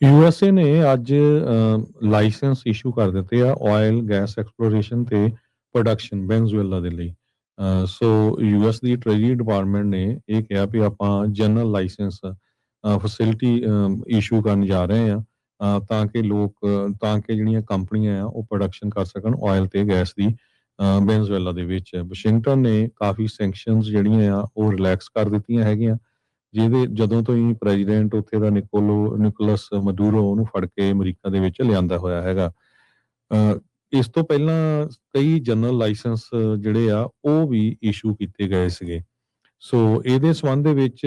USA ਨੇ ਅੱਜ licence issue ਕਰ ਦਿੱਤੇ ਆ ਆਇਲ ਗੈਸ ਐਕਸਪਲੋਰੇਸ਼ਨ ਤੇ ਪ੍ਰੋਡਕਸ਼ਨ ਵੈਨਜ਼ੂਏਲਾ ਦੇ ਲਈ। ਸੋ ਯੂਐਸ ਦੀ ਟ੍ਰੇਜਰੀ ਡਿਪਾਰਟਮੈਂਟ ਨੇ ਇਹ ਕਿਹਾ ਵੀ ਆਪਾਂ ਜਨਰਲ ਲਾਇਸੈਂਸ ਫੈਸਿਲਿਟੀ ਇਸ਼ੂ ਕਰਨ ਜਾ ਰਹੇ ਆ, ਤਾਂ ਕਿ ਜਿਹੜੀਆਂ ਕੰਪਨੀਆਂ ਆ ਉਹ ਪ੍ਰੋਡਕਸ਼ਨ ਕਰ ਸਕਣ ਆਇਲ ਤੇ ਗੈਸ ਦੀ ਵੈਨਜ਼ੂਏਲਾ ਦੇ ਵਿੱਚ। ਵਾਸ਼ਿੰਗਟਨ ਨੇ ਕਾਫੀ ਸੈਂਕਸ਼ਨਸ ਜਿਹੜੀਆਂ ਆ ਉਹ ਰਿਲੈਕਸ ਕਰ ਦਿੱਤੀਆਂ ਹੈਗੀਆਂ, ਜਿਹਦੇ ਜਦੋਂ ਤੋਂ ਹੀ ਪ੍ਰੈਜ਼ੀਡੈਂਟ ਉੱਥੇ ਦਾ ਨਿਕੋਲਸ ਮਦੂਰੋ ਉਹਨੂੰ ਫੜ ਕੇ ਅਮਰੀਕਾ ਦੇ ਵਿੱਚ ਲਿਆਂਦਾ ਹੋਇਆ ਹੈਗਾ। ਅ, ਇਸ ਤੋਂ ਪਹਿਲਾਂ ਕਈ ਜਨਰਲ ਲਾਇਸੈਂਸ ਜਿਹੜੇ ਆ ਉਹ ਵੀ ਇਸ਼ੂ ਕੀਤੇ ਗਏ ਸੀਗੇ। ਸੋ ਇਹਦੇ ਸੰਬੰਧ ਦੇ ਵਿੱਚ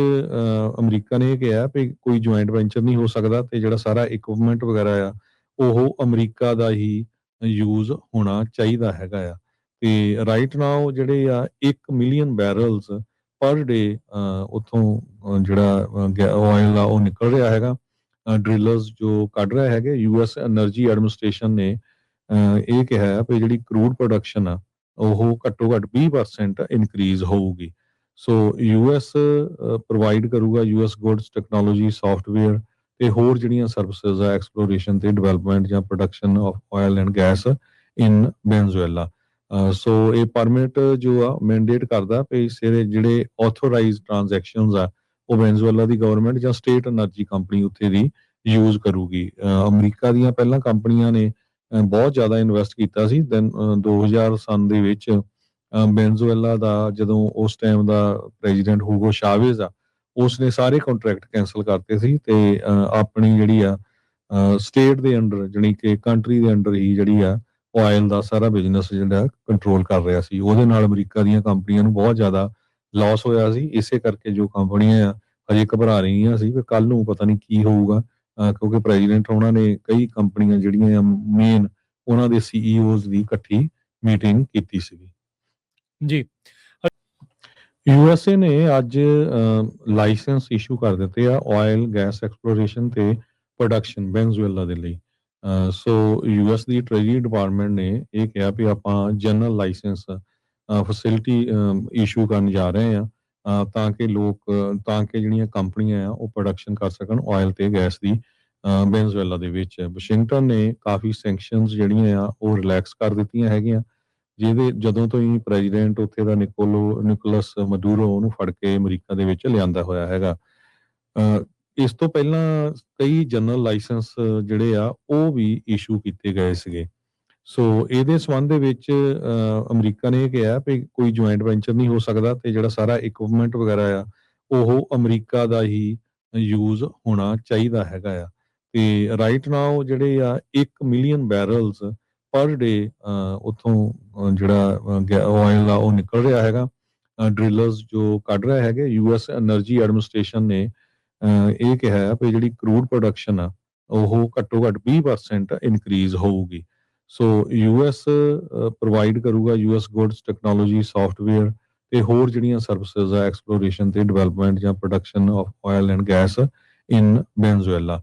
ਅਮਰੀਕਾ ਨੇ ਇਹ ਕਿਹਾ ਵੀ ਕੋਈ ਜੁਆਇੰਟ ਵੈਂਚਰ ਨਹੀਂ ਹੋ ਸਕਦਾ ਤੇ ਜਿਹੜਾ ਸਾਰਾ ਇਕਵਿਪਮੈਂਟ ਵਗੈਰਾ ਆ ਉਹ ਅਮਰੀਕਾ ਦਾ ਹੀ ਯੂਜ਼ ਹੋਣਾ ਚਾਹੀਦਾ ਹੈਗਾ ਆ। ਤੇ ਰਾਈਟ ਨਾਓ ਜਿਹੜੇ ਆ 1 ਮਿਲੀਅਨ ਬੈਰਲਸ ਪਰ ਡੇ ਉੱਥੋਂ ਜਿਹੜਾ ਆਇਲ ਆ ਉਹ ਨਿਕਲ ਰਿਹਾ ਹੈਗਾ। ਡ੍ਰਿਲਰਸ ਜੋ ਕੱਢ ਰਹੇ ਹੈਗੇ, ਯੂਐਸ એનર્ਜੀ ਐਡਮਿਨਿਸਟ੍ਰੇਸ਼ਨ ਨੇ ਇਹ ਕਿਹਾ ਹੈ ਵੀ ਜਿਹੜੀ ਕਰੂਡ ਪ੍ਰੋਡਕਸ਼ਨ ਆ ਉਹ ਘੱਟੋ ਘੱਟ 20% ਇਨਕਰੀਜ਼ ਹੋਊਗੀ। ਸੋ ਯੂਐਸ ਪ੍ਰੋਵਾਈਡ ਕਰੂਗਾ ਯੂਐਸ ਗੁੱਡਸ ਟੈਕਨੋਲੋਜੀ ਸੌਫਟਵੇਅਰ ਤੇ ਹੋਰ ਜਿਹੜੀਆਂ ਸਰਵਿਸਿਜ਼ ਆ ਐਕਸਪਲੋਰੇਸ਼ਨ ਤੇ ਡਿਵੈਲਪਮੈਂਟ ਜਾਂ production of oil and gas in Venezuela. So ਇਹ ਪਰਮਿਟ ਜੋ ਆ ਮੈਂਡੇਟ ਕਰਦਾ ਵੀ ਸਾਰੇ ਜਿਹੜੇ ਆਥੋਰਾਈਜ਼ਡ ਟ੍ਰਾਂਜੈਕਸ਼ਨਸ ਆ ਉਹ ਵੈਨਜ਼ੂਏਲਾ ਦੀ ਗਵਰਨਮੈਂਟ ਜਾਂ ਸਟੇਟ એનર્ਜੀ ਕੰਪਨੀ ਉੱਥੇ ਦੀ ਯੂਜ਼ ਕਰੂਗੀ। ਅਮਰੀਕਾ ਦੀਆਂ ਪਹਿਲਾਂ ਕੰਪਨੀਆਂ ਨੇ ਬਹੁਤ ਜ਼ਿਆਦਾ ਇਨਵੈਸਟ ਕੀਤਾ ਸੀ। ਦੈਨ 2000 ਸਨ ਦੇ ਵਿੱਚ ਵੈਨਜ਼ੂਏਲਾ ਦਾ ਜਦੋਂ ਉਸ ਟਾਈਮ ਦਾ ਪ੍ਰੈਜ਼ੀਡੈਂਟ ਹੂਗੋ ਸ਼ਾਵੇਜ਼ ਆ ਉਸਨੇ ਸਾਰੇ ਕੰਟਰੈਕਟ ਕੈਂਸਲ ਕਰਤੇ ਸੀ ਤੇ ਆਪਣੀ ਜਿਹੜੀ ਆ ਸਟੇਟ ਦੇ ਅੰਡਰ ਜਾਣੀ ਕਿ ਕੰਟਰੀ ਦੇ ਅੰਡਰ ਹੀ ਜਿਹੜੀ ਆ ਆਇਲ ਦਾ ਸਾਰਾ ਬਿਜ਼ਨਸ ਜਿਹੜਾ ਕੰਟਰੋਲ ਕਰ ਰਿਹਾ ਸੀ। ਉਹਦੇ ਨਾਲ ਅਮਰੀਕਾ ਦੀਆਂ ਕੰਪਨੀਆਂ ਨੂੰ ਬਹੁਤ ਜ਼ਿਆਦਾ ਲਾਸ ਹੋਇਆ ਸੀ। ਇਸੇ ਕਰਕੇ ਜੋ ਕੰਪਨੀਆਂ ਆ ਹਜੇ ਘਬਰਾ ਰਹੀਆਂ ਸੀ ਕਿ ਕੱਲ ਨੂੰ ਪਤਾ ਨਹੀਂ ਕੀ ਹੋਊਗਾ, ਕਿਉਂਕਿ ਪ੍ਰੈਜ਼ੀਡੈਂਟ ਉਹਨਾਂ ਨੇ ਕਈ ਕੰਪਨੀਆਂ ਜਿਹੜੀਆਂ ਮੇਨ ਉਹਨਾਂ ਦੇ ਸੀਈਓਜ਼ ਦੀ ਇਕੱਠੀ ਮੀਟਿੰਗ ਕੀਤੀ ਸੀਗੀ। ਜੀ। ਯੂਐਸਏ ਨੇ ਅੱਜ ਲਾਇਸੈਂਸ ਇਸ਼ੂ ਕਰ ਦਿੱਤੇ ਆ ਆਇਲ ਗੈਸ ਐਕਸਪਲੋਰੇਸ਼ਨ ਤੇ ਪ੍ਰੋਡਕਸ਼ਨ ਵੈਨਜ਼ੂਏਲਾ ਦੇ ਲਈ। ਸੋ ਯੂਐਸ ਦੀ ਟ੍ਰੇਜਰੀ ਡਿਪਾਰਟਮੈਂਟ ਨੇ ਇਹ ਕਿਹਾ ਵੀ ਆਪਾਂ ਜਨਰਲ ਲਾਇਸੈਂਸ ਫੈਸਿਲਿਟੀ ਇਸ਼ੂ ਕਰਨ ਜਾ ਰਹੇ ਆ, ਤਾਂ ਕਿ ਜਿਹੜੀਆਂ ਕੰਪਨੀਆਂ ਆ ਉਹ ਪ੍ਰੋਡਕਸ਼ਨ ਕਰ ਸਕਣ ਆਇਲ ਤੇ ਗੈਸ ਦੀ ਵੈਨਜ਼ੂਏਲਾ ਦੇ ਵਿੱਚ। ਵਾਸ਼ਿੰਗਟਨ ਨੇ ਕਾਫੀ ਸੈਂਕਸ਼ਨਸ ਜਿਹੜੀਆਂ ਆ ਉਹ ਰਿਲੈਕਸ ਕਰ ਦਿੱਤੀਆਂ ਹੈਗੀਆਂ, ਜਿਹਦੇ ਜਦੋਂ ਤੋਂ ਹੀ ਪ੍ਰੈਜ਼ੀਡੈਂਟ ਉੱਥੇ ਦਾ ਨਿਕੋਲਸ ਮਦੂਰੋ ਉਹਨੂੰ ਫੜ ਕੇ ਅਮਰੀਕਾ ਦੇ ਵਿੱਚ ਲਿਆਂਦਾ ਹੋਇਆ ਹੈਗਾ। ਇਸ ਤੋਂ ਪਹਿਲਾਂ ਕਈ ਜਨਰਲ ਲਾਇਸੈਂਸ ਜਿਹੜੇ ਆ ਉਹ ਵੀ ਇਸ਼ੂ ਕੀਤੇ ਗਏ ਸੀਗੇ। ਸੋ ਇਹਦੇ ਸੰਬੰਧ ਦੇ ਵਿੱਚ ਅਮਰੀਕਾ ਨੇ ਇਹ ਕਿਹਾ ਵੀ ਕੋਈ ਜੁਆਇੰਟ ਵੈਂਚਰ ਨਹੀਂ ਹੋ ਸਕਦਾ ਤੇ ਜਿਹੜਾ ਸਾਰਾ ਇਕਵਿਪਮੈਂਟ ਵਗੈਰਾ ਆ ਉਹ ਅਮਰੀਕਾ ਦਾ ਹੀ ਯੂਜ਼ ਹੋਣਾ ਚਾਹੀਦਾ ਹੈਗਾ ਆ। ਤੇ ਰਾਈਟ ਨਾਓ ਜਿਹੜੇ ਆ 1 ਮਿਲੀਅਨ ਬੈਰਲਸ ਪਰ ਡੇ ਉੱਥੋਂ ਜਿਹੜਾ ਆਇਲ ਆ ਉਹ ਨਿਕਲ ਰਿਹਾ ਹੈਗਾ। ਡ੍ਰਿਲਰਸ ਜੋ ਕੱਢ ਰਹੇ ਹੈਗੇ, ਯੂਐਸ એનર્ਜੀ ਐਡਮਿਨਿਸਟ੍ਰੇਸ਼ਨ ਨੇ ਇਹ ਕਿਹਾ ਹੈ ਵੀ ਜਿਹੜੀ ਕਰੂਡ ਪ੍ਰੋਡਕਸ਼ਨ ਆ ਉਹ ਘੱਟੋ ਘੱਟ 20% ਇਨਕਰੀਜ਼ ਹੋਊਗੀ। ਸੋ ਯੂਐਸ ਪ੍ਰੋਵਾਈਡ ਕਰੂਗਾ ਯੂਐਸ ਗੁੱਡਸ ਟੈਕਨੋਲੋਜੀ ਸੌਫਟਵੇਅਰ ਤੇ ਹੋਰ ਜਿਹੜੀਆਂ ਸਰਵਿਸਿਜ਼ ਆ ਐਕਸਪਲੋਰੇਸ਼ਨ ਤੇ ਡਿਵੈਲਪਮੈਂਟ ਜਾਂ production of oil and gas in Venezuela.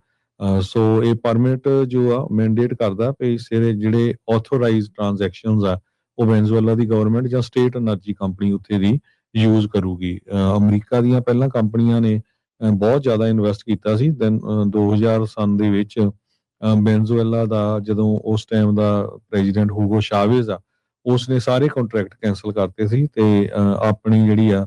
So ਇਹ ਪਰਮਿਟ ਜੋ ਆ ਮੈਂਡੇਟ ਕਰਦਾ ਵੀ ਸਾਰੇ ਜਿਹੜੇ ਆਥੋਰਾਈਜ਼ਡ ਟ੍ਰਾਂਜੈਕਸ਼ਨਸ ਆ ਉਹ ਵੈਨਜ਼ੂਏਲਾ ਦੀ ਗਵਰਨਮੈਂਟ ਜਾਂ ਸਟੇਟ એનર્ਜੀ ਕੰਪਨੀ ਉੱਥੇ ਦੀ ਯੂਜ਼ ਕਰੂਗੀ। ਅਮਰੀਕਾ ਦੀਆਂ ਪਹਿਲਾਂ ਕੰਪਨੀਆਂ ਨੇ ਬਹੁਤ ਜ਼ਿਆਦਾ ਇਨਵੈਸਟ ਕੀਤਾ ਸੀ। ਦੈਨ 2000 ਸਨ ਦੇ ਵਿੱਚ ਵੈਨਜ਼ੂਏਲਾ ਦਾ ਜਦੋਂ ਉਸ ਟਾਈਮ ਦਾ ਪ੍ਰੈਜ਼ੀਡੈਂਟ ਹੂਗੋ ਸ਼ਾਵੇਜ਼ ਆ ਉਸਨੇ ਸਾਰੇ ਕੰਟਰੈਕਟ ਕੈਂਸਲ ਕਰਤੇ ਸੀ ਤੇ ਆਪਣੀ ਜਿਹੜੀ ਆ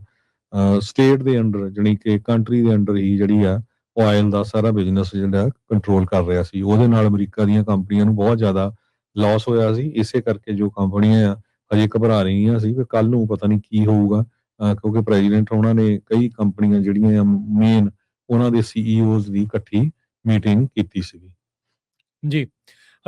ਸਟੇਟ ਦੇ ਅੰਡਰ ਜਾਣੀ ਕਿ ਕੰਟਰੀ ਦੇ ਅੰਡਰ ਹੀ ਜਿਹੜੀ ਆ ਆਇਲ ਦਾ ਸਾਰਾ ਬਿਜ਼ਨਸ ਜਿਹੜਾ ਕੰਟਰੋਲ ਕਰ ਰਿਹਾ ਸੀ। ਉਹਦੇ ਨਾਲ ਅਮਰੀਕਾ ਦੀਆਂ ਕੰਪਨੀਆਂ ਨੂੰ ਬਹੁਤ ਜ਼ਿਆਦਾ ਲਾਸ ਹੋਇਆ ਸੀ। ਇਸੇ ਕਰਕੇ ਜੋ ਕੰਪਨੀਆਂ ਆ ਹਜੇ ਘਬਰਾ ਰਹੀਆਂ ਸੀ ਕਿ ਕੱਲ ਨੂੰ ਪਤਾ ਨਹੀਂ ਕੀ ਹੋਊਗਾ, ਕਿਉਂਕਿ ਪ੍ਰੈਜ਼ੀਡੈਂਟ ਉਹਨਾਂ ਨੇ ਕਈ ਕੰਪਨੀਆਂ ਜਿਹੜੀਆਂ ਮੇਨ ਉਹਨਾਂ ਦੇ ਸੀਈਓਜ਼ ਦੀ ਇਕੱਠੀ ਮੀਟਿੰਗ ਕੀਤੀ ਸੀਗੀ। ਜੀ।